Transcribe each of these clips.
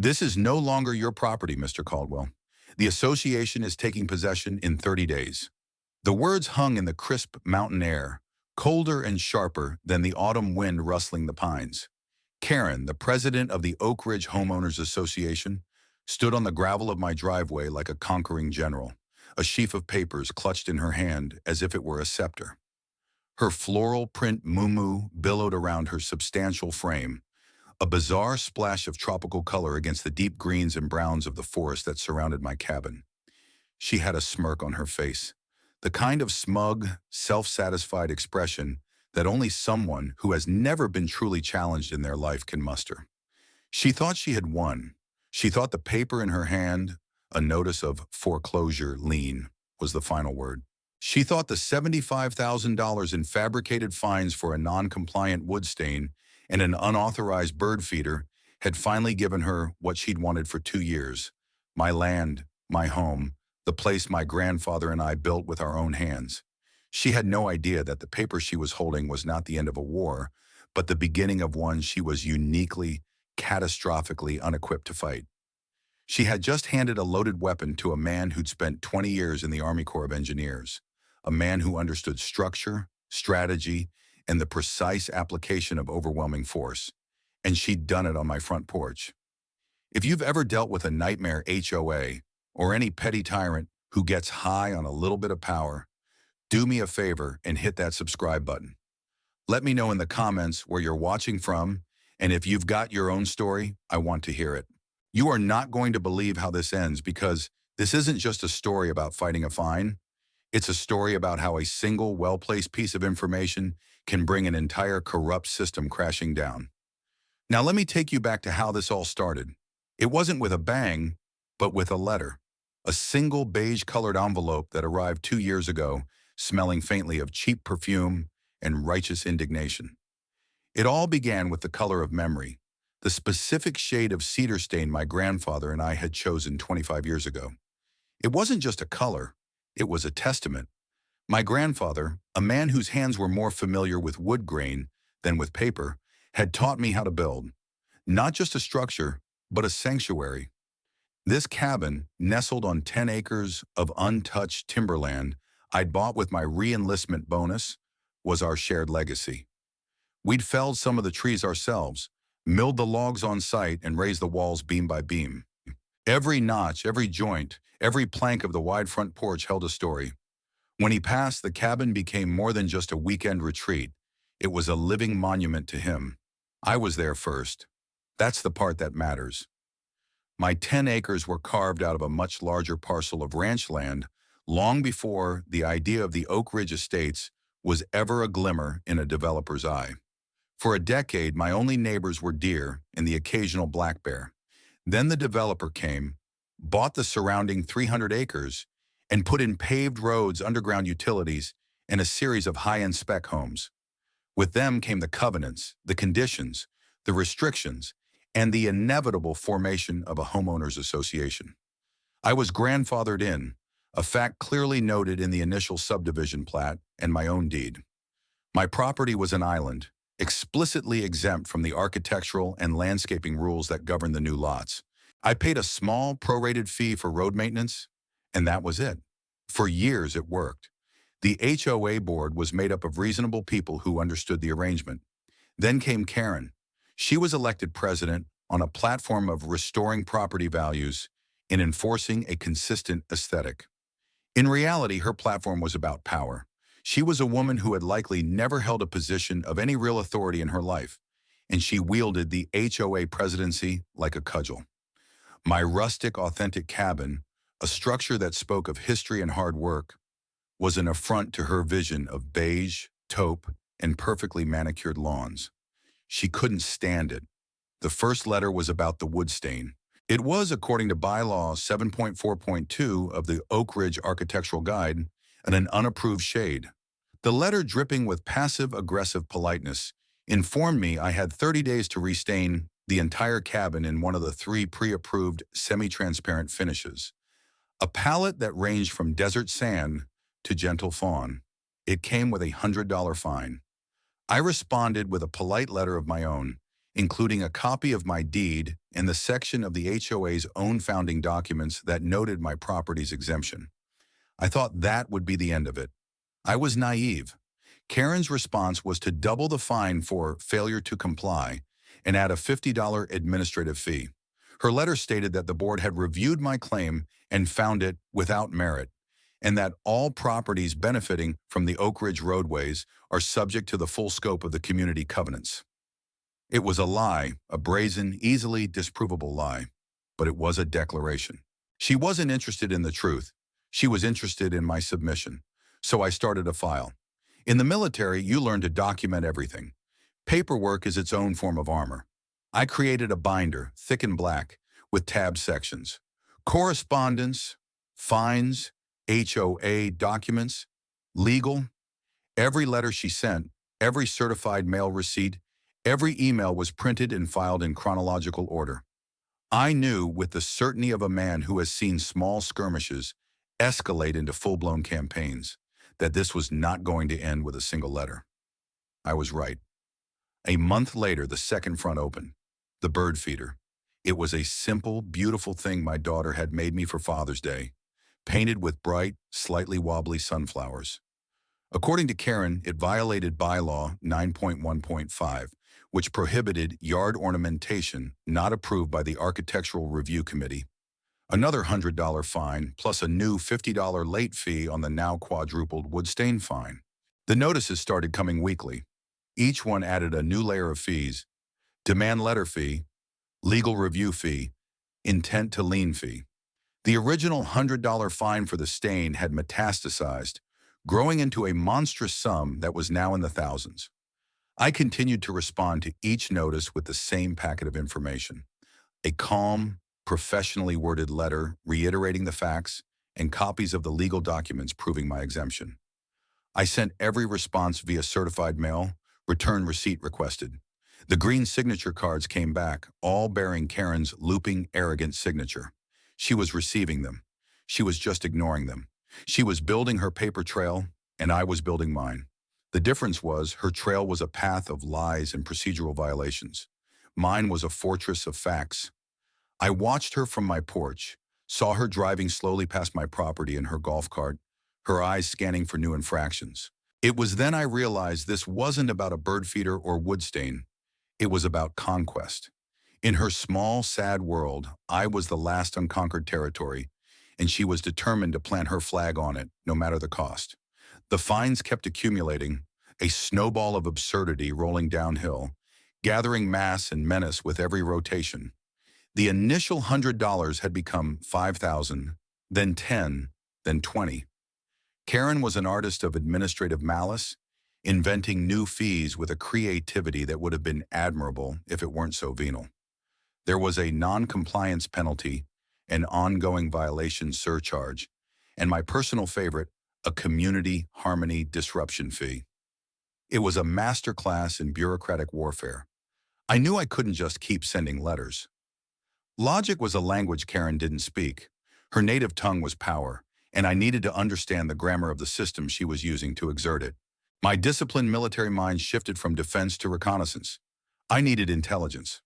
This is no longer your property, Mr. Caldwell. The association is taking possession in 30 days. The words hung in the crisp mountain air, colder and sharper than the autumn wind rustling the pines. Karen, the president of the Oak Ridge Homeowners Association, stood on the gravel of my driveway like a conquering general, a sheaf of papers clutched in her hand as if it were a scepter. Her floral print muumuu billowed around her substantial frame, a bizarre splash of tropical color against the deep greens and browns of the forest that surrounded my cabin. She had a smirk on her face, the kind of smug, self-satisfied expression that only someone who has never been truly challenged in their life can muster. She thought she had won. She thought the paper in her hand, a notice of foreclosure lien, was the final word. She thought the $75,000 in fabricated fines for a non-compliant wood stain and an unauthorized bird feeder had finally given her what she'd wanted for 2 years: my land, my home, the place my grandfather and I built with our own hands. She had no idea that the paper she was holding was not the end of a war, but the beginning of one she was uniquely, catastrophically unequipped to fight. She had just handed a loaded weapon to a man who'd spent 20 years in the Army Corps of Engineers, a man who understood structure, strategy, and the precise application of overwhelming force. And she'd done it on my front porch. If you've ever dealt with a nightmare HOA or any petty tyrant who gets high on a little bit of power, do me a favor and hit that subscribe button. Let me know in the comments where you're watching from, and if you've got your own story, I want to hear it. You are not going to believe how this ends, because this isn't just a story about fighting a fine. It's a story about how a single well-placed piece of information can bring an entire corrupt system crashing down. Now let me take you back to how this all started. It wasn't with a bang, but with a letter. A single beige-colored envelope that arrived 2 years ago, smelling faintly of cheap perfume and righteous indignation. It all began with the color of memory, the specific shade of cedar stain my grandfather and I had chosen 25 years ago. It wasn't just a color, it was a testament. My grandfather, a man whose hands were more familiar with wood grain than with paper, had taught me how to build, not just a structure, but a sanctuary. This cabin, nestled on 10 acres of untouched timberland I'd bought with my re-enlistment bonus, was our shared legacy. We'd felled some of the trees ourselves, milled the logs on site, and raised the walls beam by beam. Every notch, every joint, every plank of the wide front porch held a story. When he passed, the cabin became more than just a weekend retreat. It was a living monument to him. I was there first. That's the part that matters. My 10 acres were carved out of a much larger parcel of ranch land long before the idea of the Oak Ridge Estates was ever a glimmer in a developer's eye. For a decade, my only neighbors were deer and the occasional black bear. Then the developer came, bought the surrounding 300 acres, and put in paved roads, underground utilities, and a series of high-end spec homes. With them came the covenants, the conditions, the restrictions, and the inevitable formation of a homeowners association. I was grandfathered in, a fact clearly noted in the initial subdivision plat and my own deed. My property was an island, explicitly exempt from the architectural and landscaping rules that govern the new lots. I paid a small prorated fee for road maintenance, and that was it. For years it worked. The HOA board was made up of reasonable people who understood the arrangement. Then came Karen. She was elected president on a platform of restoring property values and enforcing a consistent aesthetic. In reality, her platform was about power. She was a woman who had likely never held a position of any real authority in her life, and she wielded the HOA presidency like a cudgel. My rustic, authentic cabin, a structure that spoke of history and hard work, was an affront to her vision of beige, taupe, and perfectly manicured lawns. She couldn't stand it. The first letter was about the wood stain. It was, according to bylaw 7.4.2 of the Oak Ridge Architectural Guide, an unapproved shade. The letter, dripping with passive-aggressive politeness, informed me I had 30 days to restain the entire cabin in one of the 3 pre-approved semi-transparent finishes, a palette that ranged from desert sand to gentle fawn. It came with a $100 fine. I responded with a polite letter of my own, including a copy of my deed and the section of the HOA's own founding documents that noted my property's exemption. I thought that would be the end of it. I was naive. Karen's response was to double the fine for failure to comply and add a $50 administrative fee. Her letter stated that the board had reviewed my claim and found it without merit, and that all properties benefiting from the Oak Ridge roadways are subject to the full scope of the community covenants. It was a lie, a brazen, easily disprovable lie, but it was a declaration. She wasn't interested in the truth. She was interested in my submission. So I started a file. In the military, you learn to document everything. Paperwork is its own form of armor. I created a binder, thick and black, with tab sections. Correspondence, fines, HOA documents, legal. Every letter she sent, every certified mail receipt, every email was printed and filed in chronological order. I knew with the certainty of a man who has seen small skirmishes escalate into full-blown campaigns that this was not going to end with a single letter. I was right. A month later, the second front opened. The bird feeder. It was a simple, beautiful thing my daughter had made me for Father's Day, painted with bright, slightly wobbly sunflowers. According to Karen, it violated bylaw 9.1.5, which prohibited yard ornamentation not approved by the Architectural Review Committee. Another $100 fine, plus a new $50 late fee on the now quadrupled wood stain fine. The notices started coming weekly. Each one added a new layer of fees: demand letter fee, legal review fee, intent to lien fee. The original $100 fine for the stain had metastasized, growing into a monstrous sum that was now in the thousands. I continued to respond to each notice with the same packet of information: a calm, professionally worded letter reiterating the facts and copies of the legal documents proving my exemption. I sent every response via certified mail, return receipt requested. The green signature cards came back, all bearing Karen's looping, arrogant signature. She was receiving them. She was just ignoring them. She was building her paper trail, and I was building mine. The difference was her trail was a path of lies and procedural violations. Mine was a fortress of facts. I watched her from my porch, saw her driving slowly past my property in her golf cart, her eyes scanning for new infractions. It was then I realized this wasn't about a bird feeder or wood stain. It was about conquest. In her small, sad world, I was the last unconquered territory, and she was determined to plant her flag on it, no matter the cost. The fines kept accumulating, a snowball of absurdity rolling downhill, gathering mass and menace with every rotation. The initial $100 had become $5,000, then $10, then $20. Karen was an artist of administrative malice, inventing new fees with a creativity that would have been admirable if it weren't so venal. There was a non-compliance penalty, an ongoing violation surcharge, and my personal favorite, a community harmony disruption fee. It was a masterclass in bureaucratic warfare. I knew I couldn't just keep sending letters. Logic was a language Karen didn't speak. Her native tongue was power, and I needed to understand the grammar of the system she was using to exert it. My disciplined military mind shifted from defense to reconnaissance. I needed intelligence.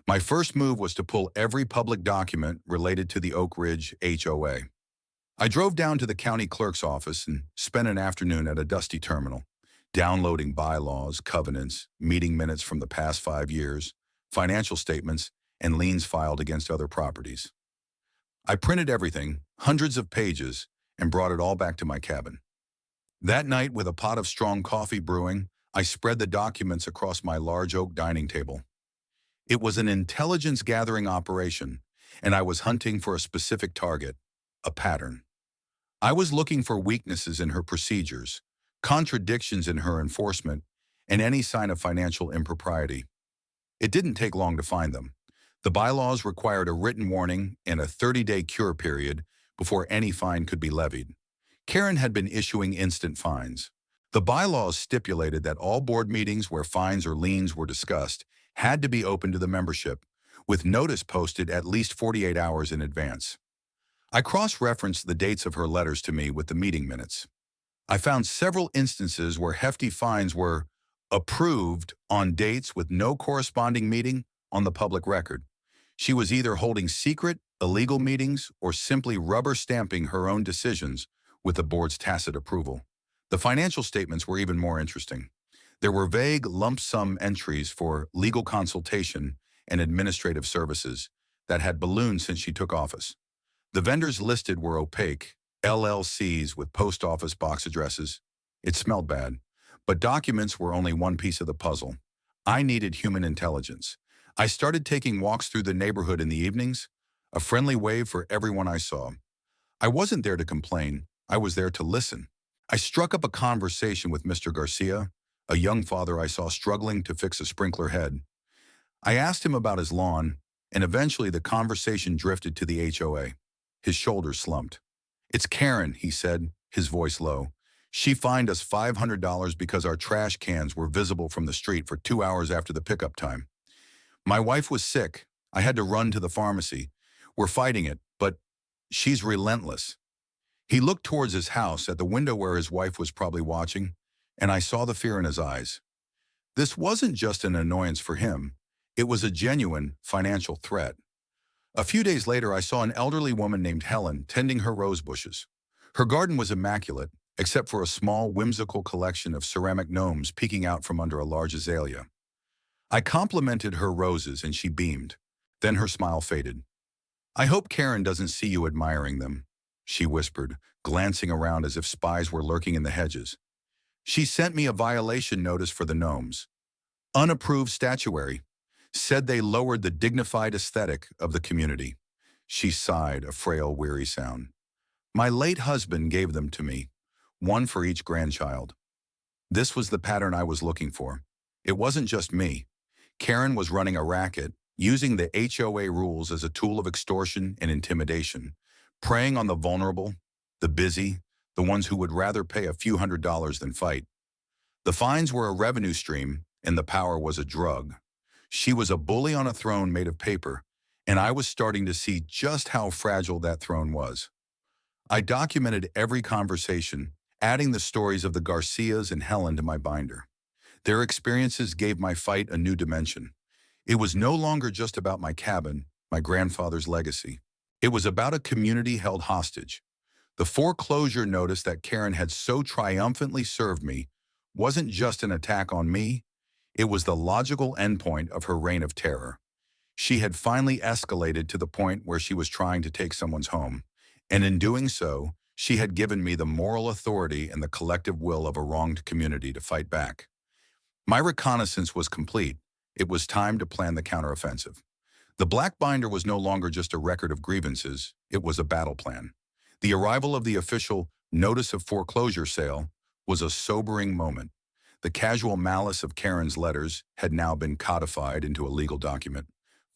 My first move was to pull every public document related to the Oak Ridge HOA. I drove down to the county clerk's office and spent an afternoon at a dusty terminal, downloading bylaws, covenants, meeting minutes from the past 5 years, financial statements, and liens filed against other properties. I printed everything, hundreds of pages, and brought it all back to my cabin. That night, with a pot of strong coffee brewing, I spread the documents across my large oak dining table. It was an intelligence-gathering operation, and I was hunting for a specific target, a pattern. I was looking for weaknesses in her procedures, contradictions in her enforcement, and any sign of financial impropriety. It didn't take long to find them. The bylaws required a written warning and a 30-day cure period before any fine could be levied. Karen had been issuing instant fines. The bylaws stipulated that all board meetings where fines or liens were discussed had to be open to the membership, with notice posted at least 48 hours in advance. I cross-referenced the dates of her letters to me with the meeting minutes. I found several instances where hefty fines were Approved on dates with no corresponding meeting on the public record. She was either holding secret, illegal meetings or simply rubber stamping her own decisions with the board's tacit approval. The financial statements were even more interesting. There were vague lump sum entries for legal consultation and administrative services that had ballooned since she took office. The vendors listed were opaque, LLCs with post office box addresses. It smelled bad. But documents were only one piece of the puzzle. I needed human intelligence. I started taking walks through the neighborhood in the evenings, a friendly wave for everyone I saw. I wasn't there to complain. I was there to listen. I struck up a conversation with Mr. Garcia, a young father I saw struggling to fix a sprinkler head. I asked him about his lawn, and eventually the conversation drifted to the HOA. His shoulders slumped. "It's Karen," he said, his voice low. "She fined us $500 because our trash cans were visible from the street for 2 hours after the pickup time. My wife was sick. I had to run to the pharmacy. We're fighting it, but she's relentless." He looked towards his house at the window where his wife was probably watching, and I saw the fear in his eyes. This wasn't just an annoyance for him. It was a genuine financial threat. A few days later, I saw an elderly woman named Helen tending her rose bushes. Her garden was immaculate, except for a small, whimsical collection of ceramic gnomes peeking out from under a large azalea. I complimented her roses and she beamed. Then her smile faded. "I hope Karen doesn't see you admiring them," she whispered, glancing around as if spies were lurking in the hedges. "She sent me a violation notice for the gnomes. Unapproved statuary. Said they lowered the dignified aesthetic of the community." She sighed, a frail, weary sound. "My late husband gave them to me, one for each grandchild." This was the pattern I was looking for. It wasn't just me. Karen was running a racket, using the HOA rules as a tool of extortion and intimidation, preying on the vulnerable, the busy, the ones who would rather pay a few $100s than fight. The fines were a revenue stream, and the power was a drug. She was a bully on a throne made of paper, and I was starting to see just how fragile that throne was. I documented every conversation, adding the stories of the Garcias and Helen to my binder. Their experiences gave my fight a new dimension. It was no longer just about my cabin, my grandfather's legacy. It was about a community held hostage. The foreclosure notice that Karen had so triumphantly served me wasn't just an attack on me, it was the logical endpoint of her reign of terror. She had finally escalated to the point where she was trying to take someone's home, and in doing so, she had given me the moral authority and the collective will of a wronged community to fight back. My reconnaissance was complete. It was time to plan the counteroffensive. The Black Binder was no longer just a record of grievances, it was a battle plan. The arrival of the official notice of foreclosure sale was a sobering moment. The casual malice of Karen's letters had now been codified into a legal document,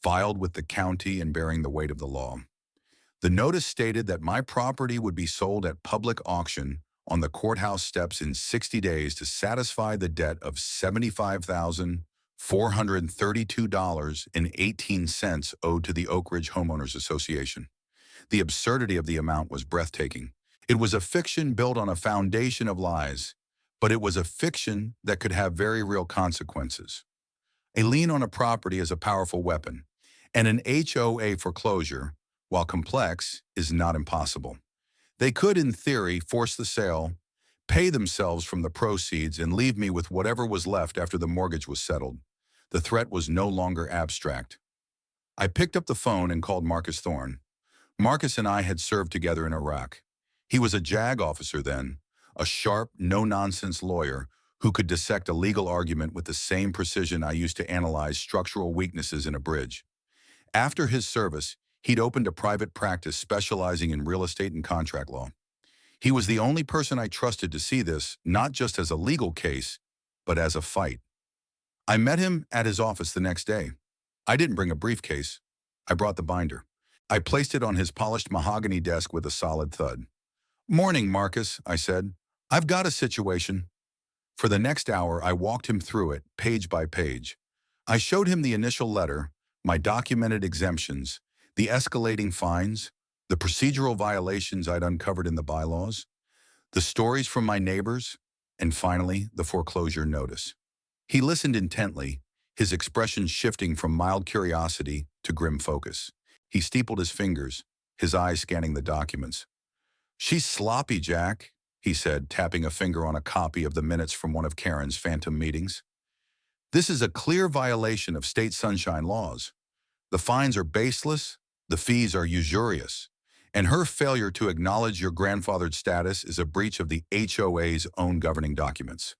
filed with the county and bearing the weight of the law. The notice stated that my property would be sold at public auction on the courthouse steps in 60 days to satisfy the debt of $75,432.18 owed to the Oak Ridge Homeowners Association. The absurdity of the amount was breathtaking. It was a fiction built on a foundation of lies, but it was a fiction that could have very real consequences. A lien on a property is a powerful weapon, and an HOA foreclosure, while complex, is not impossible. They could, in theory, force the sale, pay themselves from the proceeds, and leave me with whatever was left after the mortgage was settled. The threat was no longer abstract. I picked up the phone and called Marcus Thorne. Marcus and I had served together in Iraq. He was a JAG officer then, a sharp, no-nonsense lawyer who could dissect a legal argument with the same precision I used to analyze structural weaknesses in a bridge. After his service, he'd opened a private practice specializing in real estate and contract law. He was the only person I trusted to see this, not just as a legal case, but as a fight. I met him at his office the next day. I didn't bring a briefcase. I brought the binder. I placed it on his polished mahogany desk with a solid thud. "Morning, Marcus," I said. "I've got a situation." For the next hour, I walked him through it, page by page. I showed him the initial letter, my documented exemptions, the escalating fines, the procedural violations I'd uncovered in the bylaws, the stories from my neighbors, and finally, the foreclosure notice. He listened intently, his expression shifting from mild curiosity to grim focus. He steepled his fingers, his eyes scanning the documents. "She's sloppy, Jack," he said, tapping a finger on a copy of the minutes from one of Karen's phantom meetings. "This is a clear violation of state sunshine laws. The fines are baseless, the fees are usurious, and her failure to acknowledge your grandfathered status is a breach of the HOA's own governing documents."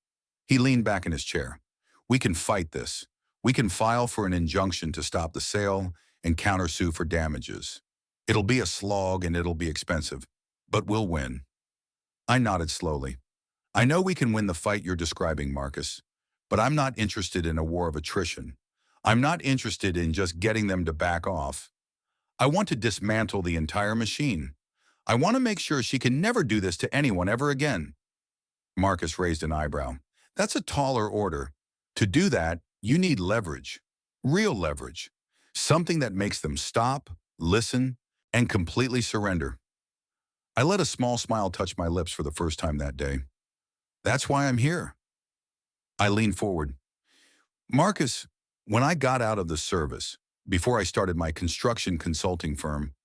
He leaned back in his chair. "We can fight this. We can file for an injunction to stop the sale and countersue for damages. It'll be a slog and it'll be expensive, but we'll win." I nodded slowly. "I know we can win the fight you're describing, Marcus, but I'm not interested in a war of attrition. I'm not interested in just getting them to back off. I want to dismantle the entire machine. I want to make sure she can never do this to anyone ever again." Marcus raised an eyebrow. "That's a taller order. To do that, you need leverage. Real leverage. Something that makes them stop, listen, and completely surrender." I let a small smile touch my lips for the first time that day. "That's why I'm here." I leaned forward. "Marcus, when I got out of the service, before I started my construction consulting firm,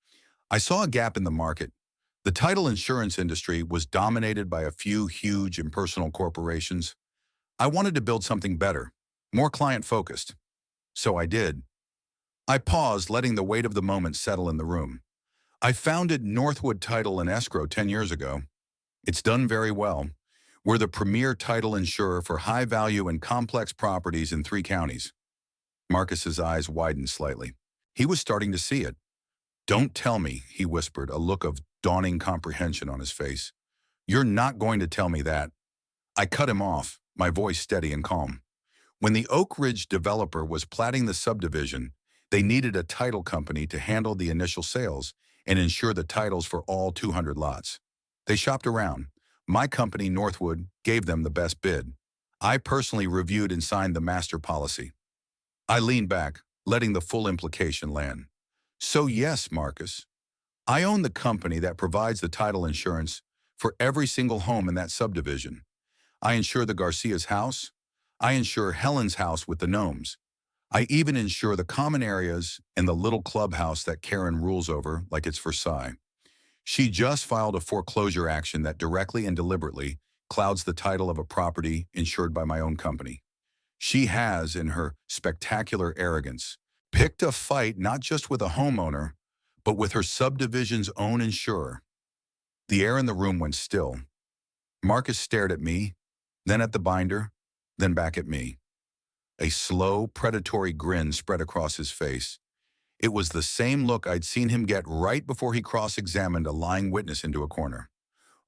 I saw a gap in the market. The title insurance industry was dominated by a few huge impersonal corporations. I wanted to build something better, more client-focused. So I did." I paused, letting the weight of the moment settle in the room. "I founded Northwood Title and Escrow 10 years ago. It's done very well. We're the premier title insurer for high-value and complex properties in 3 counties. Marcus's eyes widened slightly. He was starting to see it. "Don't tell me," he whispered, a look of dawning comprehension on his face. "You're not going to tell me that." I cut him off, my voice steady and calm. "When the Oak Ridge developer was platting the subdivision, they needed a title company to handle the initial sales and ensure the titles for all 200 lots. They shopped around. My company, Northwood, gave them the best bid. I personally reviewed and signed the master policy." I leaned back, letting the full implication land. "So yes, Marcus, I own the company that provides the title insurance for every single home in that subdivision. I insure the Garcia's house. I insure Helen's house with the gnomes. I even insure the common areas and the little clubhouse that Karen rules over like it's Versailles. She just filed a foreclosure action that directly and deliberately clouds the title of a property insured by my own company. She has, in her spectacular arrogance, picked a fight not just with a homeowner, but with her subdivision's own insurer." The air in the room went still. Marcus stared at me, then at the binder, then back at me. A slow, predatory grin spread across his face. It was the same look I'd seen him get right before he cross-examined a lying witness into a corner.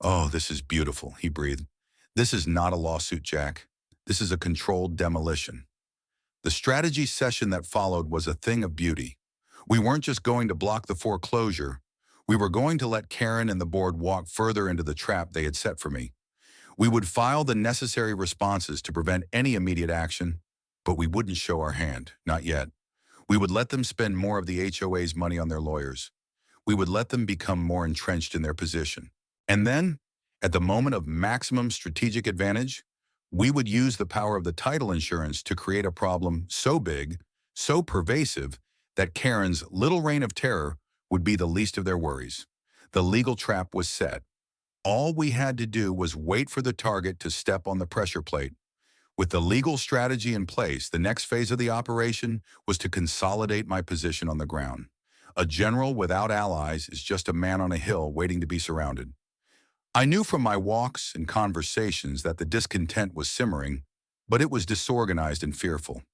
"Oh, this is beautiful," he breathed. "This is not a lawsuit, Jack. This is a controlled demolition." The strategy session that followed was a thing of beauty. We weren't just going to block the foreclosure. We were going to let Karen and the board walk further into the trap they had set for me. We would file the necessary responses to prevent any immediate action, but we wouldn't show our hand, not yet. We would let them spend more of the HOA's money on their lawyers. We would let them become more entrenched in their position. And then, at the moment of maximum strategic advantage, we would use the power of the title insurance to create a problem so big, so pervasive, that Karen's little reign of terror would be the least of their worries. The legal trap was set. All we had to do was wait for the target to step on the pressure plate. With the legal strategy in place, the next phase of the operation was to consolidate my position on the ground. A general without allies is just a man on a hill waiting to be surrounded. I knew from my walks and conversations that the discontent was simmering, but it was disorganized and fearful.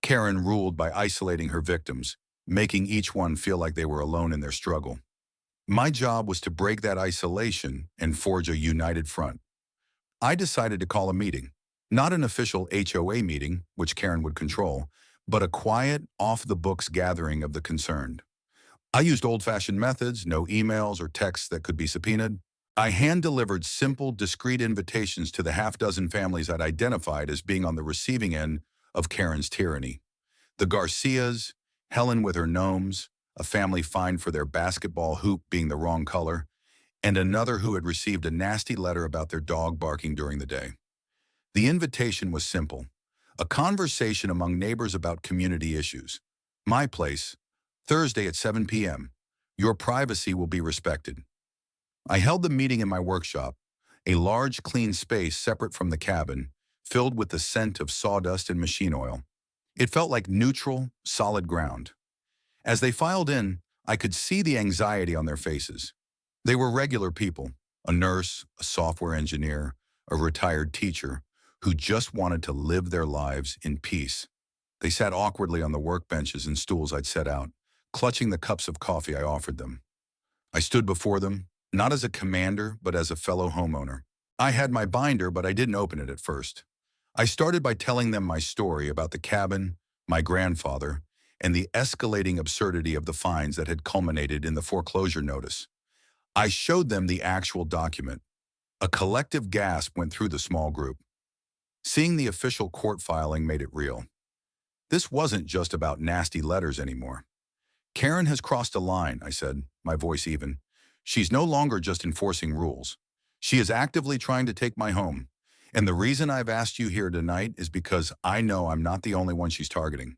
Karen ruled by isolating her victims, making each one feel like they were alone in their struggle. My job was to break that isolation and forge a united front. I decided to call a meeting, not an official HOA meeting, which Karen would control, but a quiet, off-the-books gathering of the concerned. I used old-fashioned methods, no emails or texts that could be subpoenaed. I hand-delivered simple, discreet invitations to the half-dozen families I'd identified as being on the receiving end of Karen's tyranny. The Garcias, Helen with her gnomes, a family fined for their basketball hoop being the wrong color, and another who had received a nasty letter about their dog barking during the day. The invitation was simple: A conversation among neighbors about community issues. My place, Thursday at 7 p.m. Your privacy will be respected. I held the meeting in my workshop, a large, clean space separate from the cabin, filled with the scent of sawdust and machine oil. It felt like neutral, solid ground. As they filed in, I could see the anxiety on their faces. They were regular people, a nurse, a software engineer, a retired teacher, who just wanted to live their lives in peace. They sat awkwardly on the workbenches and stools I'd set out, clutching the cups of coffee I offered them. I stood before them, not as a commander, but as a fellow homeowner. I had my binder, but I didn't open it at first. I started by telling them my story about the cabin, my grandfather, and the escalating absurdity of the fines that had culminated in the foreclosure notice. I showed them the actual document. A collective gasp went through the small group. Seeing the official court filing made it real. This wasn't just about nasty letters anymore. Karen has crossed a line, I said, my voice even. She's no longer just enforcing rules. She is actively trying to take my home. And the reason I've asked you here tonight is because I know I'm not the only one she's targeting.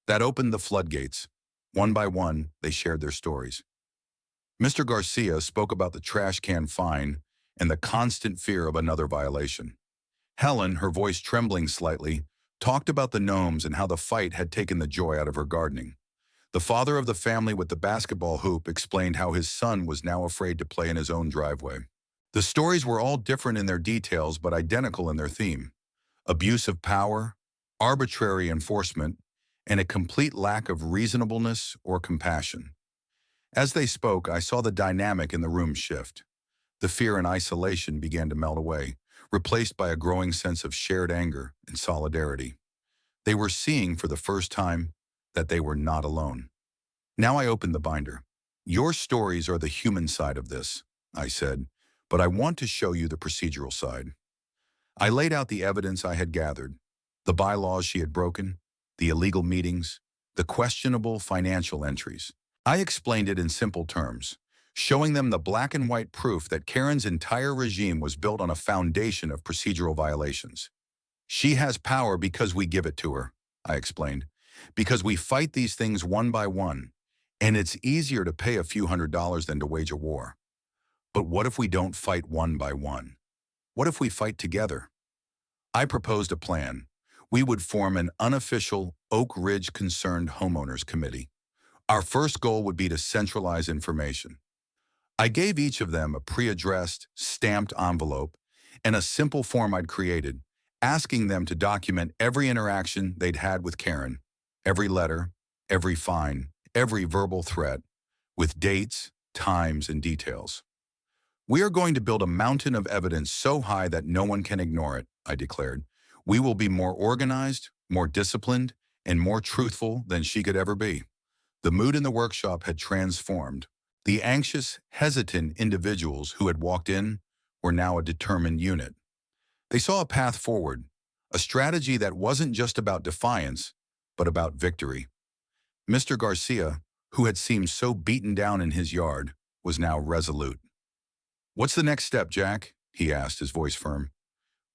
That opened the floodgates. One by one, they shared their stories. Mr. Garcia spoke about the trash can fine and the constant fear of another violation. Helen, her voice trembling slightly, talked about the gnomes and how the fight had taken the joy out of her gardening. The father of the family with the basketball hoop explained how his son was now afraid to play in his own driveway. The stories were all different in their details but identical in their theme: abuse of power, arbitrary enforcement, and a complete lack of reasonableness or compassion. As they spoke, I saw the dynamic in the room shift. The fear and isolation began to melt away, replaced by a growing sense of shared anger and solidarity. They were seeing for the first time that they were not alone. Now I opened the binder. Your stories are the human side of this, I said, but I want to show you the procedural side. I laid out the evidence I had gathered, the bylaws she had broken, the illegal meetings, the questionable financial entries. I explained it in simple terms, showing them the black and white proof that Karen's entire regime was built on a foundation of procedural violations. She has power because we give it to her, I explained, because we fight these things one by one, and it's easier to pay a few $100s than to wage a war. But what if we don't fight one by one? What if we fight together? I proposed a plan. We would form an unofficial Oak Ridge Concerned Homeowners Committee. Our first goal would be to centralize information. I gave each of them a pre-addressed, stamped envelope and a simple form I'd created, asking them to document every interaction they'd had with Karen, every letter, every fine, every verbal threat, with dates, times, and details. We are going to build a mountain of evidence so high that no one can ignore it, I declared. We will be more organized, more disciplined, and more truthful than she could ever be. The mood in the workshop had transformed. The anxious, hesitant individuals who had walked in were now a determined unit. They saw a path forward, a strategy that wasn't just about defiance, but about victory. Mr. Garcia, who had seemed so beaten down in his yard, was now resolute. "What's the next step, Jack?" he asked, his voice firm.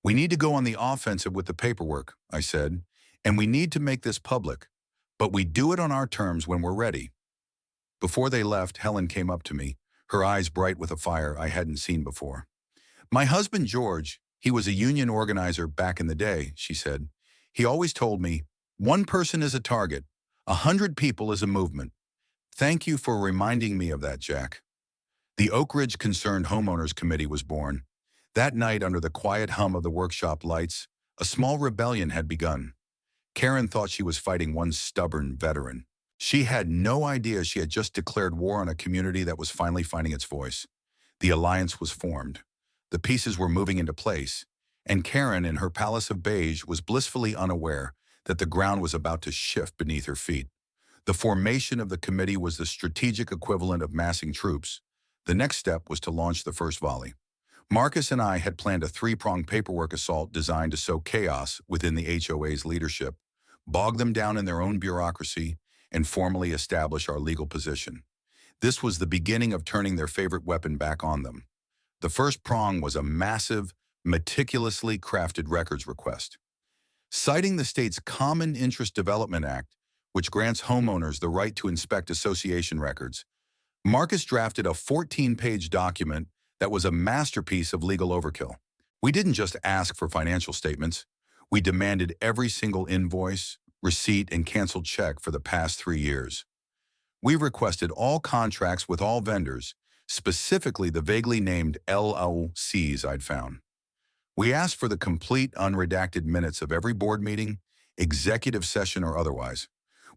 "We need to go on the offensive with the paperwork," I said, "and we need to make this public, but we do it on our terms when we're ready." Before they left, Helen came up to me, her eyes bright with a fire I hadn't seen before. "My husband, George, he was a union organizer back in the day," she said. "He always told me, 1 person is a target, 100 people is a movement. Thank you for reminding me of that, Jack." The Oak Ridge Concerned Homeowners Committee was born. That night, under the quiet hum of the workshop lights, a small rebellion had begun. Karen thought she was fighting one stubborn veteran. She had no idea she had just declared war on a community that was finally finding its voice. The alliance was formed. The pieces were moving into place, and Karen, in her palace of beige, was blissfully unaware that the ground was about to shift beneath her feet. The formation of the committee was the strategic equivalent of massing troops. The next step was to launch the first volley. Marcus and I had planned a 3-pronged paperwork assault designed to sow chaos within the HOA's leadership, bog them down in their own bureaucracy, and formally establish our legal position. This was the beginning of turning their favorite weapon back on them. The first prong was a massive, meticulously crafted records request. Citing the state's Common Interest Development Act, which grants homeowners the right to inspect association records, Marcus drafted a 14-page document that was a masterpiece of legal overkill. We didn't just ask for financial statements. We demanded every single invoice, receipt, and canceled check for the past 3 years. We requested all contracts with all vendors, specifically the vaguely named LLCs I'd found. We asked for the complete unredacted minutes of every board meeting, executive session or otherwise.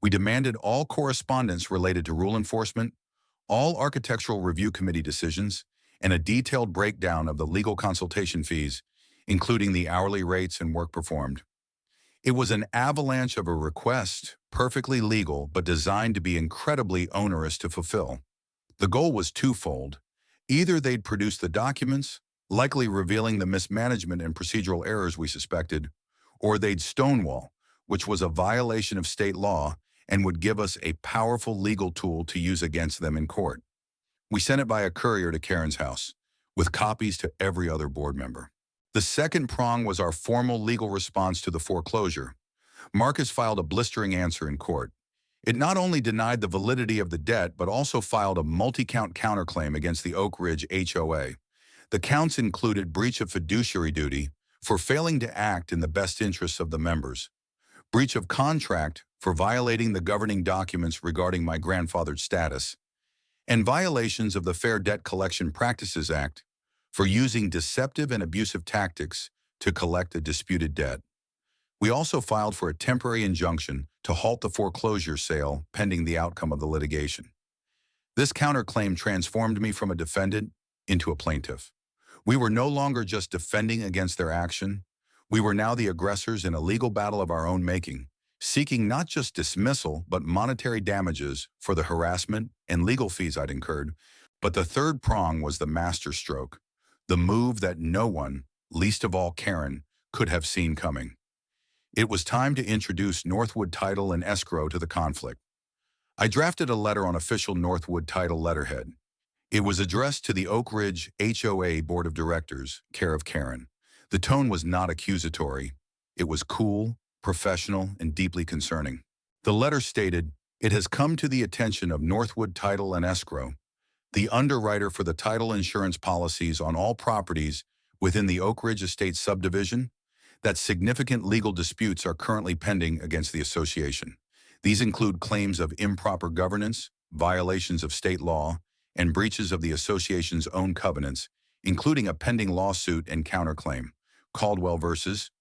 We demanded all correspondence related to rule enforcement, all architectural review committee decisions, and a detailed breakdown of the legal consultation fees, including the hourly rates and work performed. It was an avalanche of a request, perfectly legal but designed to be incredibly onerous to fulfill. The goal was twofold. Either they'd produce the documents, likely revealing the mismanagement and procedural errors we suspected, or they'd stonewall, which was a violation of state law and would give us a powerful legal tool to use against them in court. We sent it by a courier to Karen's house, with copies to every other board member. The second prong was our formal legal response to the foreclosure. Marcus filed a blistering answer in court. It not only denied the validity of the debt, but also filed a multi-count counterclaim against the Oak Ridge HOA. The counts included breach of fiduciary duty for failing to act in the best interests of the members, breach of contract for violating the governing documents regarding my grandfather's status, and violations of the Fair Debt Collection Practices Act for using deceptive and abusive tactics to collect a disputed debt. We also filed for a temporary injunction to halt the foreclosure sale pending the outcome of the litigation. This counterclaim transformed me from a defendant into a plaintiff. We were no longer just defending against their action. We were now the aggressors in a legal battle of our own making, seeking not just dismissal but monetary damages for the harassment and legal fees I'd incurred. But the third prong was the masterstroke, the move that no one, least of all Karen, could have seen coming. It was time to introduce Northwood Title and Escrow to the conflict. I drafted a letter on official Northwood Title letterhead. It was addressed to the Oak Ridge HOA Board of Directors, care of Karen. The tone was not accusatory. It was cool, professional, and deeply concerning. The letter stated, "It has come to the attention of Northwood Title and Escrow, the underwriter for the title insurance policies on all properties within the Oak Ridge Estate Subdivision, that significant legal disputes are currently pending against the association. These include claims of improper governance, violations of state law, and breaches of the association's own covenants, including a pending lawsuit and counterclaim, Caldwell versus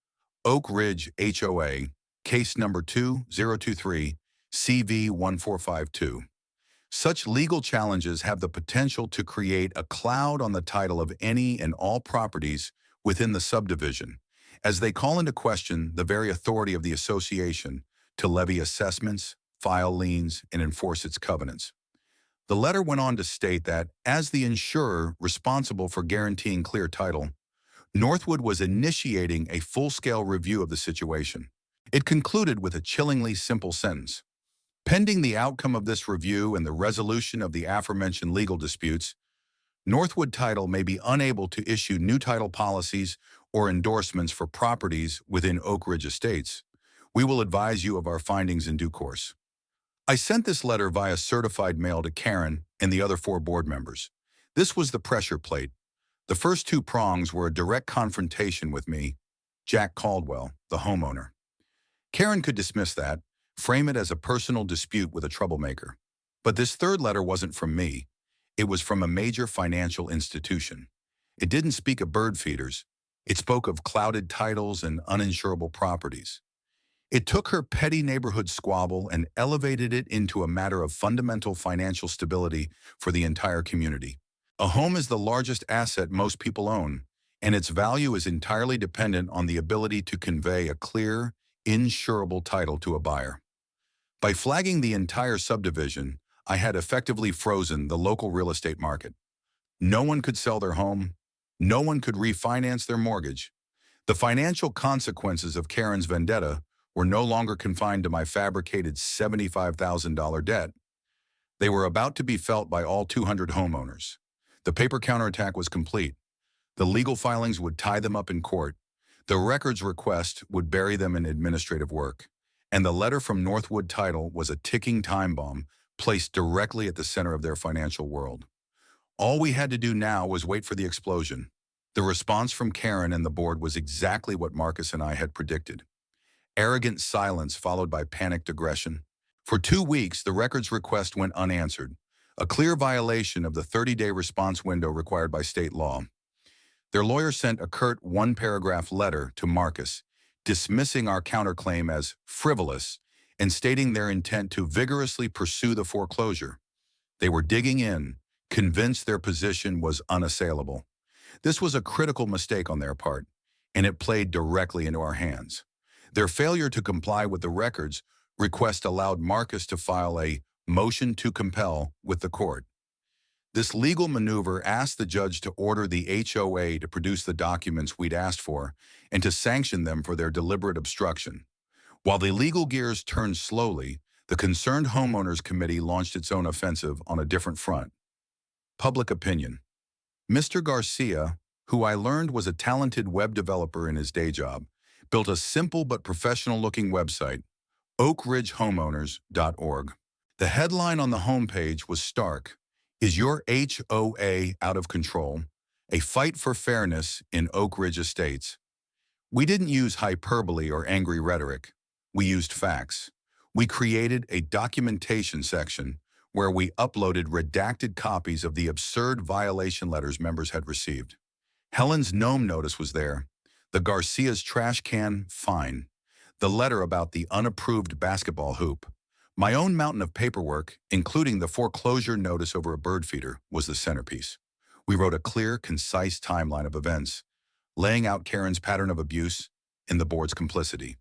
Oak Ridge HOA, case number 2023 CV1452. Such legal challenges have the potential to create a cloud on the title of any and all properties within the subdivision, as they call into question the very authority of the association to levy assessments, file liens, and enforce its covenants." The letter went on to state that, as the insurer responsible for guaranteeing clear title, Northwood was initiating a full-scale review of the situation. It concluded with a chillingly simple sentence: "Pending the outcome of this review and the resolution of the aforementioned legal disputes, Northwood Title may be unable to issue new title policies or endorsements for properties within Oak Ridge Estates. We will advise you of our findings in due course." I sent this letter via certified mail to Karen and the other 4 board members. This was the pressure plate. The first 2 prongs were a direct confrontation with me, Jack Caldwell, the homeowner. Karen could dismiss that, frame it as a personal dispute with a troublemaker. But this third letter wasn't from me. It was from a major financial institution. It didn't speak of bird feeders. It spoke of clouded titles and uninsurable properties. It took her petty neighborhood squabble and elevated it into a matter of fundamental financial stability for the entire community. A home is the largest asset most people own, and its value is entirely dependent on the ability to convey a clear, insurable title to a buyer. By flagging the entire subdivision, I had effectively frozen the local real estate market. No one could sell their home. No one could refinance their mortgage. The financial consequences of Karen's vendetta were no longer confined to my fabricated $75,000 debt. They were about to be felt by all 200 homeowners. The paper counterattack was complete. The legal filings would tie them up in court. The records request would bury them in administrative work, and the letter from Northwood Title was a ticking time bomb placed directly at the center of their financial world. All we had to do now was wait for the explosion. The response from Karen and the board was exactly what Marcus and I had predicted. Arrogant silence followed by panicked aggression. For 2 weeks, the records request went unanswered, a clear violation of the 30-day response window required by state law. Their lawyer sent a curt one-paragraph letter to Marcus, dismissing our counterclaim as frivolous and stating their intent to vigorously pursue the foreclosure. They were digging in, convinced their position was unassailable. This was a critical mistake on their part, and it played directly into our hands. Their failure to comply with the records request allowed Marcus to file a motion to compel with the court. This legal maneuver asked the judge to order the HOA to produce the documents we'd asked for and to sanction them for their deliberate obstruction. While the legal gears turned slowly, the Concerned Homeowners Committee launched its own offensive on a different front. Public opinion. Mr. Garcia, who I learned was a talented web developer in his day job, built a simple but professional-looking website, oakridgehomeowners.org. The headline on the homepage was stark: "Is your HOA out of control? A fight for fairness in Oak Ridge Estates." We didn't use hyperbole or angry rhetoric. We used facts. We created a documentation section where we uploaded redacted copies of the absurd violation letters members had received. Helen's gnome notice was there, the Garcia's trash can fine, the letter about the unapproved basketball hoop. My own mountain of paperwork, including the foreclosure notice over a bird feeder, was the centerpiece. We wrote a clear, concise timeline of events, laying out Karen's pattern of abuse and the board's complicity.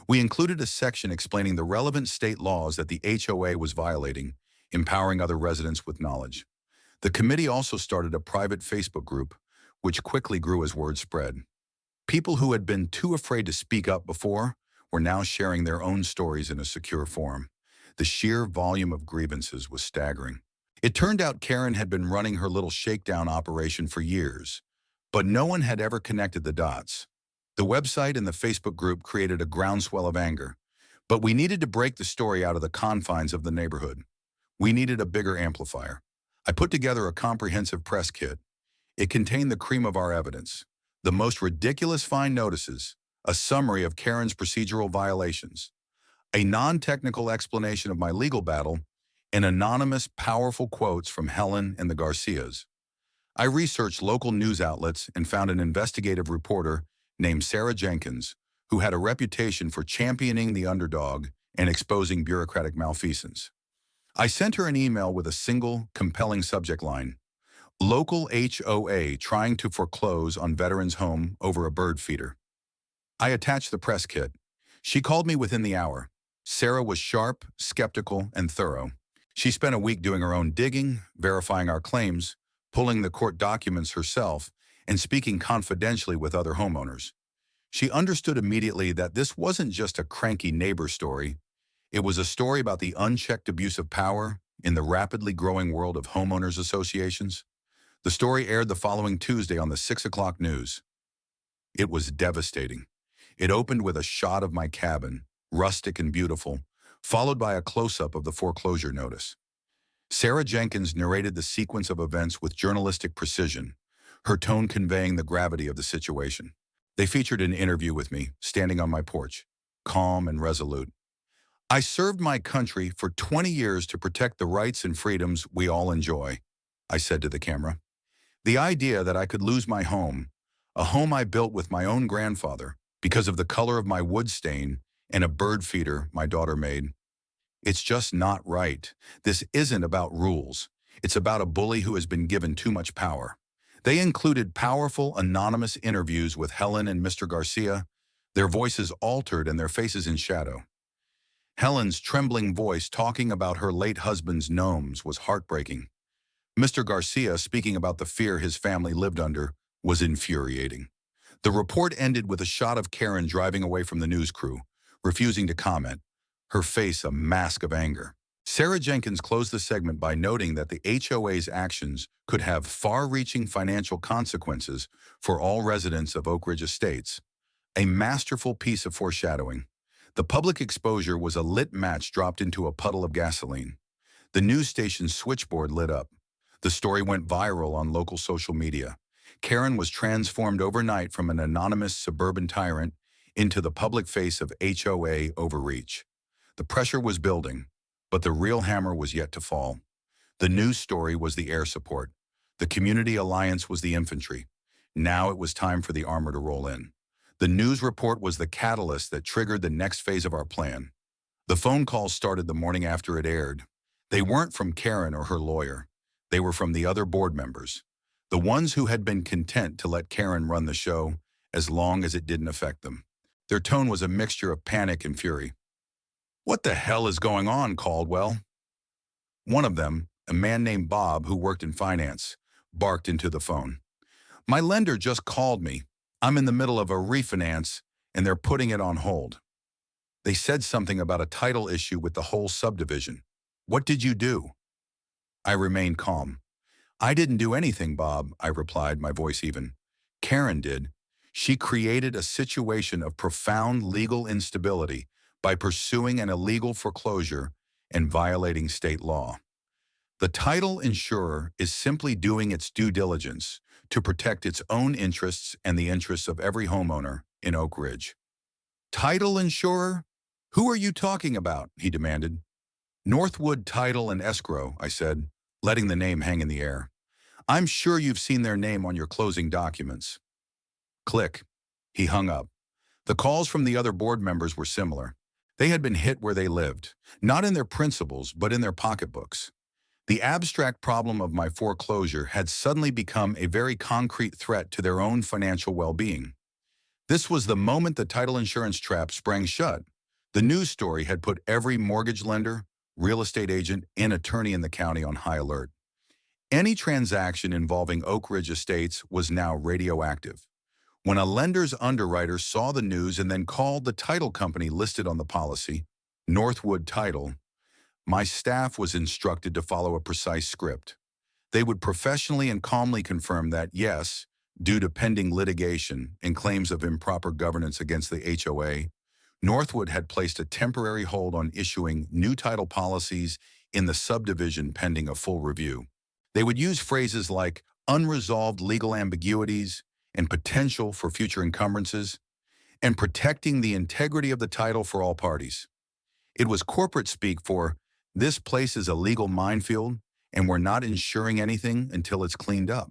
We included a section explaining the relevant state laws that the HOA was violating, empowering other residents with knowledge. The committee also started a private Facebook group, which quickly grew as word spread. People who had been too afraid to speak up before were now sharing their own stories in a secure forum. The sheer volume of grievances was staggering. It turned out Karen had been running her little shakedown operation for years, but no one had ever connected the dots. The website and the Facebook group created a groundswell of anger, but we needed to break the story out of the confines of the neighborhood. We needed a bigger amplifier. I put together a comprehensive press kit. It contained the cream of our evidence, the most ridiculous fine notices, a summary of Karen's procedural violations, a non-technical explanation of my legal battle, and anonymous, powerful quotes from Helen and the Garcias. I researched local news outlets and found an investigative reporter named Sarah Jenkins, who had a reputation for championing the underdog and exposing bureaucratic malfeasance. I sent her an email with a single, compelling subject line: "Local HOA trying to foreclose on veteran's home over a bird feeder." I attached the press kit. She called me within the hour. Sarah was sharp, skeptical, and thorough. She spent a week doing her own digging, verifying our claims, pulling the court documents herself, and speaking confidentially with other homeowners. She understood immediately that this wasn't just a cranky neighbor story. It was a story about the unchecked abuse of power in the rapidly growing world of homeowners associations. The story aired the following Tuesday on the 6 o'clock news. It was devastating. It opened with a shot of my cabin, rustic and beautiful, followed by a close-up of the foreclosure notice. Sarah Jenkins narrated the sequence of events with journalistic precision, her tone conveying the gravity of the situation. They featured an interview with me, standing on my porch, calm and resolute. "I served my country for 20 years to protect the rights and freedoms we all enjoy," I said to the camera. "The idea that I could lose my home, a home I built with my own grandfather, because of the color of my wood stain and a bird feeder my daughter made. It's just not right. This isn't about rules. It's about a bully who has been given too much power." They included powerful, anonymous interviews with Helen and Mr. Garcia, their voices altered and their faces in shadow. Helen's trembling voice talking about her late husband's gnomes was heartbreaking. Mr. Garcia speaking about the fear his family lived under was infuriating. The report ended with a shot of Karen driving away from the news crew, refusing to comment, her face a mask of anger. Sarah Jenkins closed the segment by noting that the HOA's actions could have far-reaching financial consequences for all residents of Oak Ridge Estates, A masterful piece of foreshadowing. The public exposure was a lit match dropped into a puddle of gasoline. The news station's switchboard lit up. The story went viral on local social media. Karen was transformed overnight from an anonymous suburban tyrant into the public face of HOA overreach. The pressure was building, but the real hammer was yet to fall. The news story was the air support. The community alliance was the infantry. Now it was time for the armor to roll in. The news report was the catalyst that triggered the next phase of our plan. The phone calls started the morning after it aired. They weren't from Karen or her lawyer. They were from the other board members, the ones who had been content to let Karen run the show as long as it didn't affect them. Their tone was a mixture of panic and fury. "What the hell is going on, Caldwell?" One of them, a man named Bob who worked in finance, barked into the phone. "My lender just called me. I'm in the middle of a refinance, and they're putting it on hold. They said something about a title issue with the whole subdivision. What did you do?" I remained calm. "I didn't do anything, Bob," I replied, my voice even. "Karen did. She created a situation of profound legal instability by pursuing an illegal foreclosure and violating state law. The title insurer is simply doing its due diligence to protect its own interests and the interests of every homeowner in Oak Ridge." "Title insurer? Who are you talking about?" he demanded. "Northwood Title and Escrow," I said, letting the name hang in the air. "I'm sure you've seen their name on your closing documents." Click. He hung up. The calls from the other board members were similar. They had been hit where they lived, not in their principles, but in their pocketbooks. The abstract problem of my foreclosure had suddenly become a very concrete threat to their own financial well-being. This was the moment the title insurance trap sprang shut. The news story had put every mortgage lender, real estate agent, and attorney in the county on high alert. Any transaction involving Oak Ridge Estates was now radioactive. When a lender's underwriter saw the news and then called the title company listed on the policy, Northwood Title, my staff was instructed to follow a precise script. They would professionally and calmly confirm that, yes, due to pending litigation and claims of improper governance against the HOA, Northwood had placed a temporary hold on issuing new title policies in the subdivision pending a full review. They would use phrases like unresolved legal ambiguities and potential for future encumbrances, and protecting the integrity of the title for all parties. It was corporate speak for, "This place is a legal minefield, and we're not insuring anything until it's cleaned up."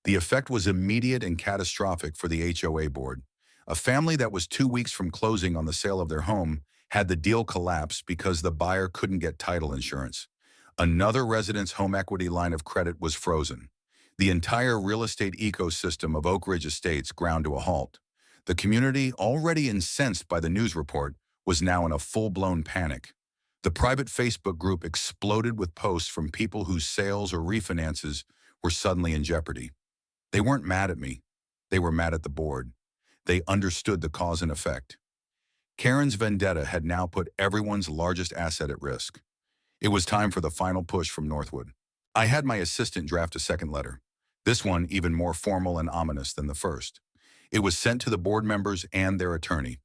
The effect was immediate and catastrophic for the HOA board. A family that was 2 weeks from closing on the sale of their home had the deal collapse because the buyer couldn't get title insurance. Another resident's home equity line of credit was frozen. The entire real estate ecosystem of Oak Ridge Estates ground to a halt. The community, already incensed by the news report, was now in a full-blown panic. The private Facebook group exploded with posts from people whose sales or refinances were suddenly in jeopardy. They weren't mad at me. They were mad at the board. They understood the cause and effect. Karen's vendetta had now put everyone's largest asset at risk. It was time for the final push from Northwood. I had my assistant draft a second letter. This one even more formal and ominous than the first. It was sent to the board members and their attorney.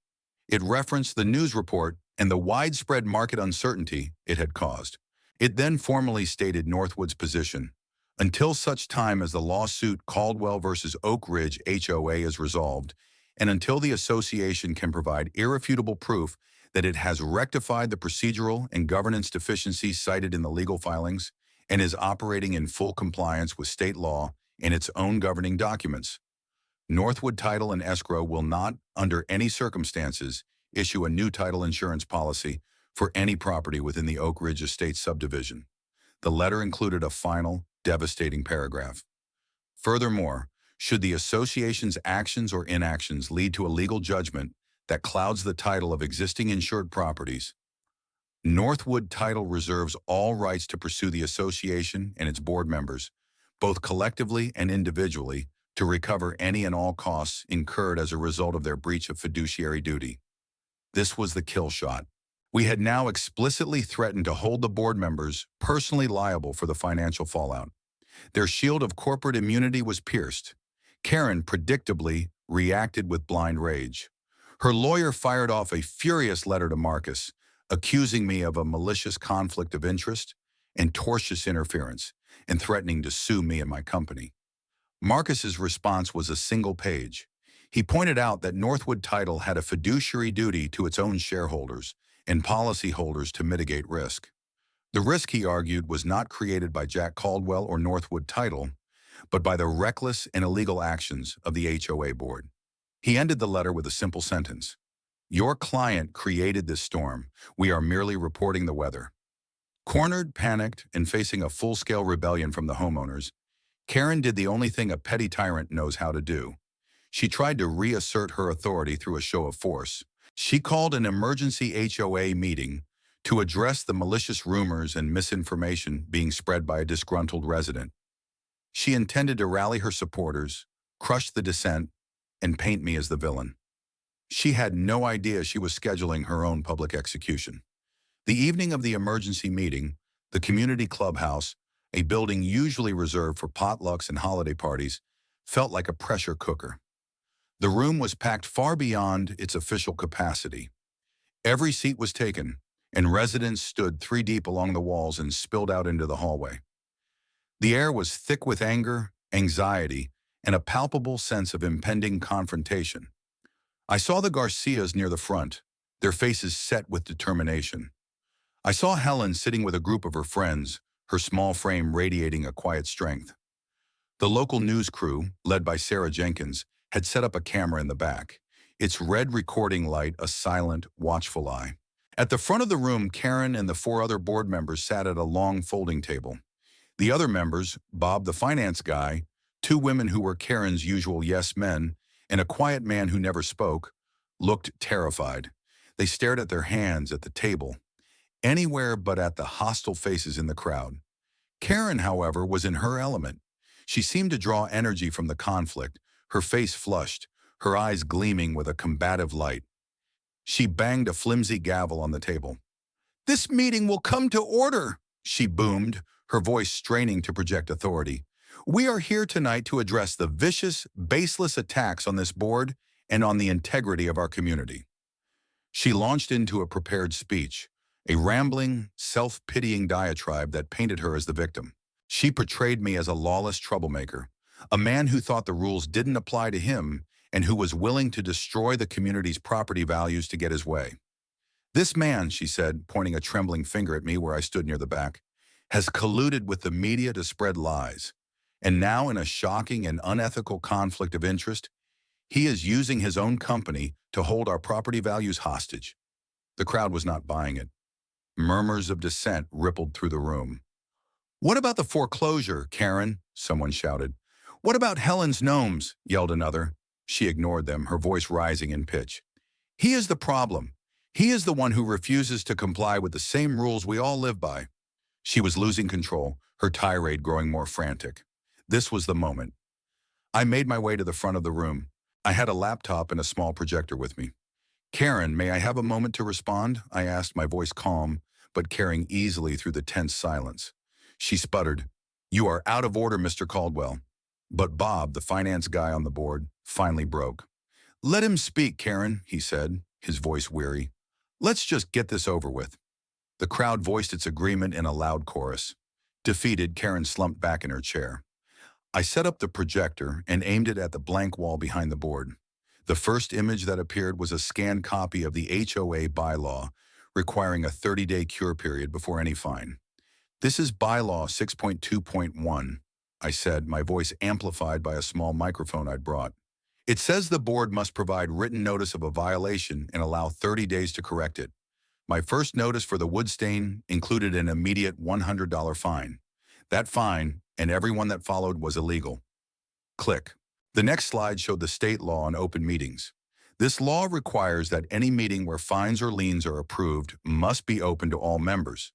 It referenced the news report and the widespread market uncertainty it had caused. It then formally stated Northwood's position. Until such time as the lawsuit Caldwell versus Oak Ridge HOA is resolved, and until the association can provide irrefutable proof that it has rectified the procedural and governance deficiencies cited in the legal filings and is operating in full compliance with state law and its own governing documents, Northwood Title and Escrow will not, under any circumstances, issue a new title insurance policy for any property within the Oak Ridge Estate subdivision. The letter included a final, devastating paragraph. Furthermore, should the association's actions or inactions lead to a legal judgment that clouds the title of existing insured properties, Northwood Title reserves all rights to pursue the association and its board members, both collectively and individually, to recover any and all costs incurred as a result of their breach of fiduciary duty. This was the kill shot. We had now explicitly threatened to hold the board members personally liable for the financial fallout. Their shield of corporate immunity was pierced. Karen predictably reacted with blind rage. Her lawyer fired off a furious letter to Marcus, accusing me of a malicious conflict of interest and tortious interference, and threatening to sue me and my company. Marcus's response was a single page. He pointed out that Northwood Title had a fiduciary duty to its own shareholders and policyholders to mitigate risk. The risk, he argued, was not created by Jack Caldwell or Northwood Title, but by the reckless and illegal actions of the HOA board. He ended the letter with a simple sentence: "Your client created this storm. We are merely reporting the weather." Cornered, panicked, and facing a full-scale rebellion from the homeowners, Karen did the only thing a petty tyrant knows how to do. She tried to reassert her authority through a show of force. She called an emergency HOA meeting to address the malicious rumors and misinformation being spread by a disgruntled resident. She intended to rally her supporters, crush the dissent, and paint me as the villain. She had no idea she was scheduling her own public execution. The evening of the emergency meeting, the community clubhouse, a building usually reserved for potlucks and holiday parties, felt like a pressure cooker. The room was packed far beyond its official capacity. Every seat was taken, and residents stood 3 deep along the walls and spilled out into the hallway. The air was thick with anger, anxiety, and a palpable sense of impending confrontation. I saw the Garcias near the front, their faces set with determination. I saw Helen sitting with a group of her friends, her small frame radiating a quiet strength. The local news crew, led by Sarah Jenkins, had set up a camera in the back, its red recording light a silent, watchful eye. At the front of the room, Karen and the 4 other board members sat at a long folding table. The other members, Bob the finance guy, 2 women who were Karen's usual yes men, and a quiet man who never spoke, looked terrified. They stared at their hands, at the table, anywhere but at the hostile faces in the crowd. Karen, however, was in her element. She seemed to draw energy from the conflict, her face flushed, her eyes gleaming with a combative light. She banged a flimsy gavel on the table. "This meeting will come to order," she boomed, her voice straining to project authority. "We are here tonight to address the vicious, baseless attacks on this board and on the integrity of our community." She launched into a prepared speech, a rambling, self-pitying diatribe that painted her as the victim. She portrayed me as a lawless troublemaker, a man who thought the rules didn't apply to him and who was willing to destroy the community's property values to get his way. "This man," she said, pointing a trembling finger at me where I stood near the back, "has colluded with the media to spread lies. And now, in a shocking and unethical conflict of interest, he is using his own company to hold our property values hostage." The crowd was not buying it. Murmurs of dissent rippled through the room. "What about the foreclosure, Karen?" someone shouted. "What about Helen's gnomes?" yelled another. She ignored them, her voice rising in pitch. "He is the problem. He is the one who refuses to comply with the same rules we all live by." She was losing control, her tirade growing more frantic. This was the moment. I made my way to the front of the room. I had a laptop and a small projector with me. "Karen, may I have a moment to respond?" I asked, my voice calm, but carrying easily through the tense silence. She sputtered, "You are out of order, Mr. Caldwell." But Bob, the finance guy on the board, finally broke. "Let him speak, Karen," he said, his voice weary. "Let's just get this over with." The crowd voiced its agreement in a loud chorus. Defeated, Karen slumped back in her chair. I set up the projector and aimed it at the blank wall behind the board. The first image that appeared was a scanned copy of the HOA bylaw, requiring a 30-day cure period before any fine. "This is bylaw 6.2.1, I said, my voice amplified by a small microphone I'd brought. "It says the board must provide written notice of a violation and allow 30 days to correct it. My first notice for the wood stain included an immediate $100 fine. That fine, and everyone that followed, was illegal." Click. The next slide showed the state law on open meetings. This law requires that any meeting where fines or liens are approved must be open to all members.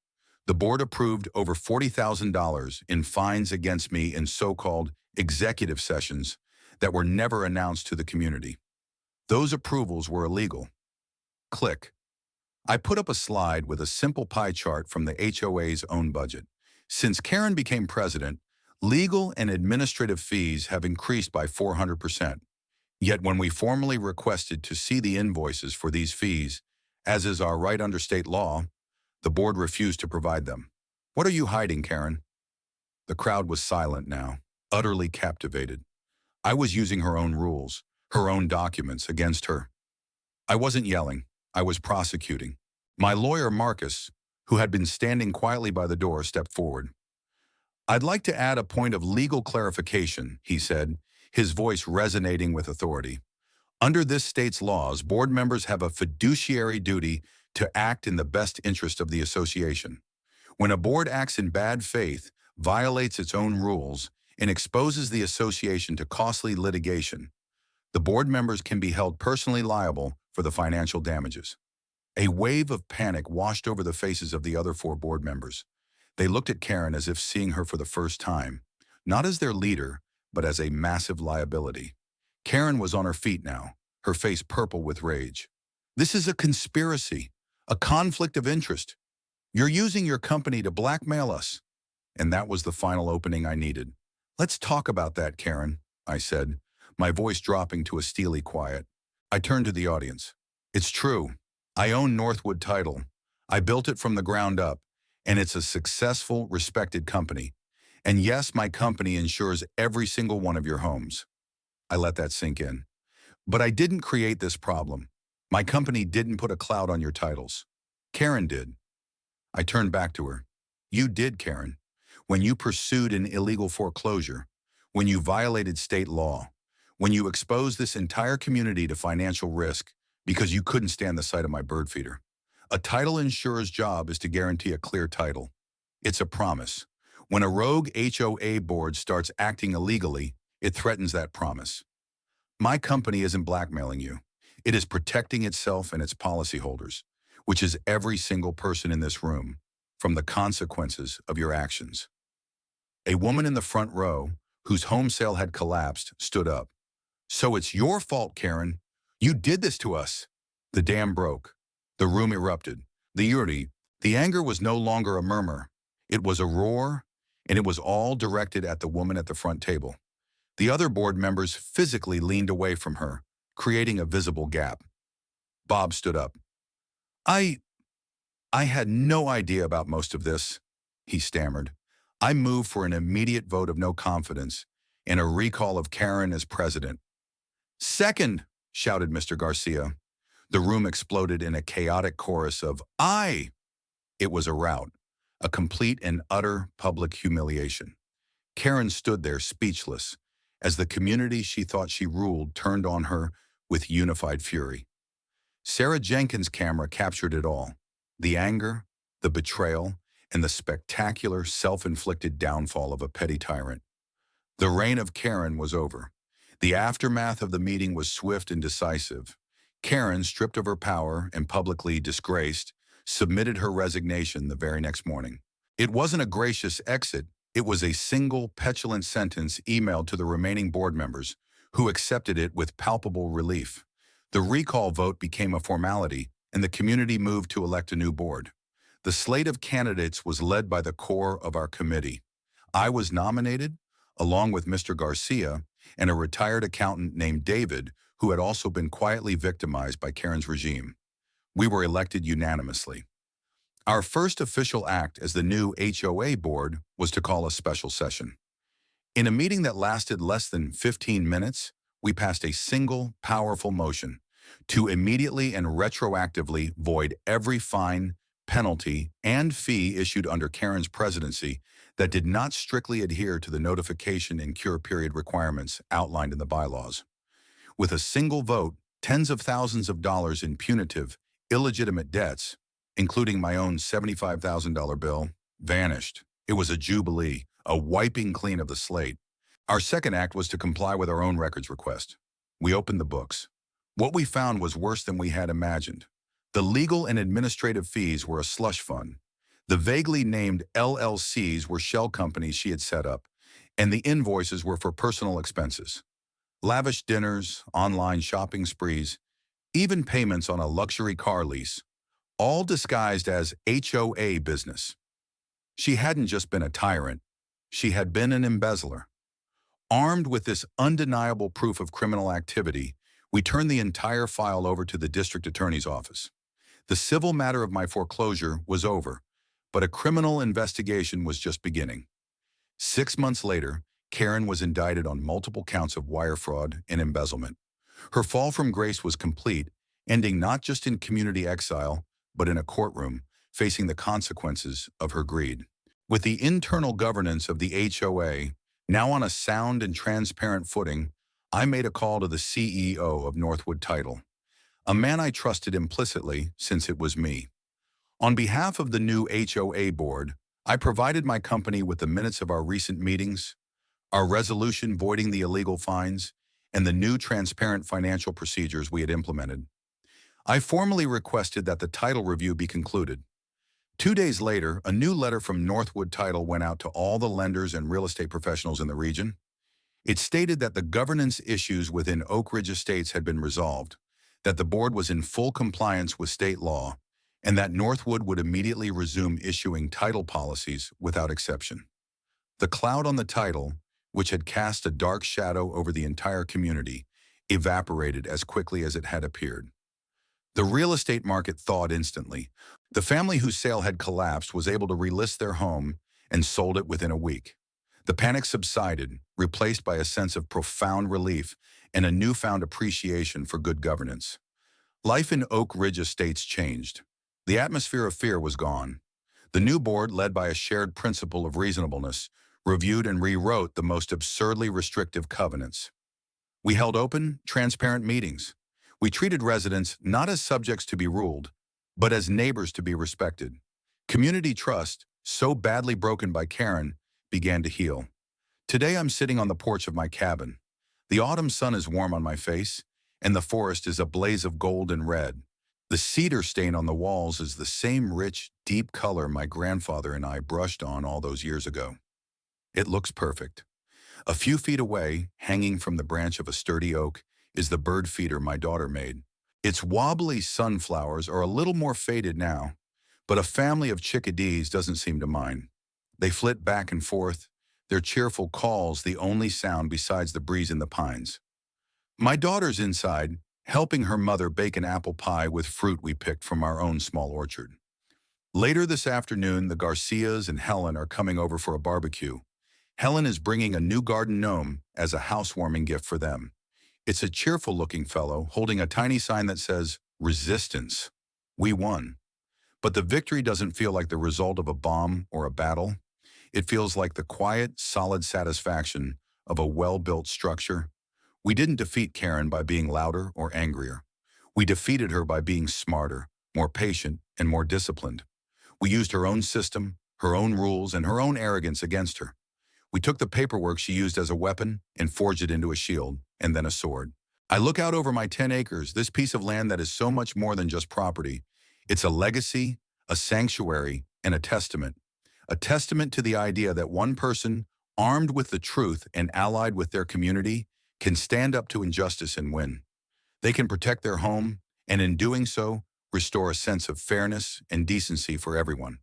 The board approved over $40,000 in fines against me in so-called executive sessions that were never announced to the community. Those approvals were illegal. Click. I put up a slide with a simple pie chart from the HOA's own budget. Since Karen became president, legal and administrative fees have increased by 400%. Yet when we formally requested to see the invoices for these fees, as is our right under state law, the board refused to provide them. What are you hiding, Karen? The crowd was silent now, utterly captivated. I was using her own rules, her own documents against her. I wasn't yelling. I was prosecuting. My lawyer, Marcus, who had been standing quietly by the door, stepped forward. I'd like to add a point of legal clarification, he said, his voice resonating with authority. Under this state's laws, board members have a fiduciary duty to act in the best interest of the association. When a board acts in bad faith, violates its own rules, and exposes the association to costly litigation, the board members can be held personally liable for the financial damages. A wave of panic washed over the faces of the other four board members. They looked at Karen as if seeing her for the first time, not as their leader, but as a massive liability. Karen was on her feet now, her face purple with rage. This is a conspiracy, a conflict of interest. You're using your company to blackmail us. And that was the final opening I needed. Let's talk about that, Karen, I said, my voice dropping to a steely quiet. I turned to the audience. It's true. I own Northwood Title. I built it from the ground up, and it's a successful, respected company. And yes, my company insures every single one of your homes. I let that sink in. But I didn't create this problem. My company didn't put a cloud on your titles. Karen did. I turned back to her. You did, Karen. When you pursued an illegal foreclosure, when you violated state law, when you exposed this entire community to financial risk because you couldn't stand the sight of my bird feeder. A title insurer's job is to guarantee a clear title. It's a promise. When a rogue HOA board starts acting illegally, it threatens that promise. My company isn't blackmailing you. It is protecting itself and its policyholders, which is every single person in this room, from the consequences of your actions. A woman in the front row, whose home sale had collapsed, stood up. So it's your fault, Karen. You did this to us. The dam broke. The room erupted. The anger was no longer a murmur. It was a roar, and it was all directed at the woman at the front table. The other board members physically leaned away from her, creating a visible gap. Bob stood up. I had no idea about most of this, he stammered. I moved for an immediate vote of no confidence and a recall of Karen as president. Second, shouted Mr. Garcia. The room exploded in a chaotic chorus of aye. It was a rout, a complete and utter public humiliation. Karen stood there speechless as the community she thought she ruled turned on her with unified fury. Sarah Jenkins' camera captured it all. The anger, the betrayal, and the spectacular self-inflicted downfall of a petty tyrant. The reign of Karen was over. The aftermath of the meeting was swift and decisive. Karen, stripped of her power and publicly disgraced, submitted her resignation the very next morning. It wasn't a gracious exit. It was a single, petulant sentence emailed to the remaining board members, who accepted it with palpable relief. The recall vote became a formality, and the community moved to elect a new board. The slate of candidates was led by the core of our committee. I was nominated, along with Mr. Garcia and a retired accountant named David, who had also been quietly victimized by Karen's regime. We were elected unanimously. Our first official act as the new HOA board was to call a special session. In a meeting that lasted less than 15 minutes, we passed a single, powerful motion to immediately and retroactively void every fine, penalty, and fee issued under Karen's presidency that did not strictly adhere to the notification and cure period requirements outlined in the bylaws. With a single vote, tens of thousands of dollars in punitive, illegitimate debts, including my own $75,000 bill, vanished. It was a jubilee, a wiping clean of the slate. Our second act was to comply with our own records request. We opened the books. What we found was worse than we had imagined. The legal and administrative fees were a slush fund. The vaguely named LLCs were shell companies she had set up, and the invoices were for personal expenses. Lavish dinners, online shopping sprees, even payments on a luxury car lease, all disguised as HOA business. She hadn't just been a tyrant, she had been an embezzler. Armed with this undeniable proof of criminal activity, we turned the entire file over to the district attorney's office. The civil matter of my foreclosure was over, but a criminal investigation was just beginning. 6 months later, Karen was indicted on multiple counts of wire fraud and embezzlement. Her fall from grace was complete, ending not just in community exile, but in a courtroom, facing the consequences of her greed. With the internal governance of the HOA now on a sound and transparent footing, I made a call to the CEO of Northwood Title, a man I trusted implicitly since it was me. On behalf of the new HOA board, I provided my company with the minutes of our recent meetings, our resolution voiding the illegal fines, and the new transparent financial procedures we had implemented. I formally requested that the title review be concluded. 2 days later, a new letter from Northwood Title went out to all the lenders and real estate professionals in the region. It stated that the governance issues within Oak Ridge Estates had been resolved, that the board was in full compliance with state law, and that Northwood would immediately resume issuing title policies without exception. The cloud on the title, which had cast a dark shadow over the entire community, evaporated as quickly as it had appeared. The real estate market thawed instantly. The family whose sale had collapsed was able to relist their home and sold it within a week. The panic subsided, replaced by a sense of profound relief and a newfound appreciation for good governance. Life in Oak Ridge Estates changed. The atmosphere of fear was gone. The new board, led by a shared principle of reasonableness, reviewed and rewrote the most absurdly restrictive covenants. We held open, transparent meetings. We treated residents not as subjects to be ruled, but as neighbors to be respected. Community trust, so badly broken by Karen, began to heal. Today I'm sitting on the porch of my cabin. The autumn sun is warm on my face, and the forest is a blaze of gold and red. The cedar stain on the walls is the same rich, deep color my grandfather and I brushed on all those years ago. It looks perfect. A few feet away, hanging from the branch of a sturdy oak, is the bird feeder my daughter made. Its wobbly sunflowers are a little more faded now, but a family of chickadees doesn't seem to mind. They flit back and forth, their cheerful calls the only sound besides the breeze in the pines. My daughter's inside, helping her mother bake an apple pie with fruit we picked from our own small orchard. Later this afternoon, the Garcias and Helen are coming over for a barbecue. Helen is bringing a new garden gnome as a housewarming gift for them. It's a cheerful-looking fellow holding a tiny sign that says, "Resistance. We won." But the victory doesn't feel like the result of a bomb or a battle. It feels like the quiet, solid satisfaction of a well-built structure. We didn't defeat Karen by being louder or angrier. We defeated her by being smarter, more patient, and more disciplined. We used her own system, her own rules, and her own arrogance against her. We took the paperwork she used as a weapon and forged it into a shield, and then a sword. I look out over my 10 acres, this piece of land that is so much more than just property. It's a legacy, a sanctuary, and a testament. A testament to the idea that one person, armed with the truth and allied with their community, can stand up to injustice and win. They can protect their home, and in doing so, restore a sense of fairness and decency for everyone.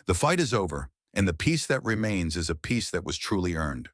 The fight is over, and the peace that remains is a peace that was truly earned.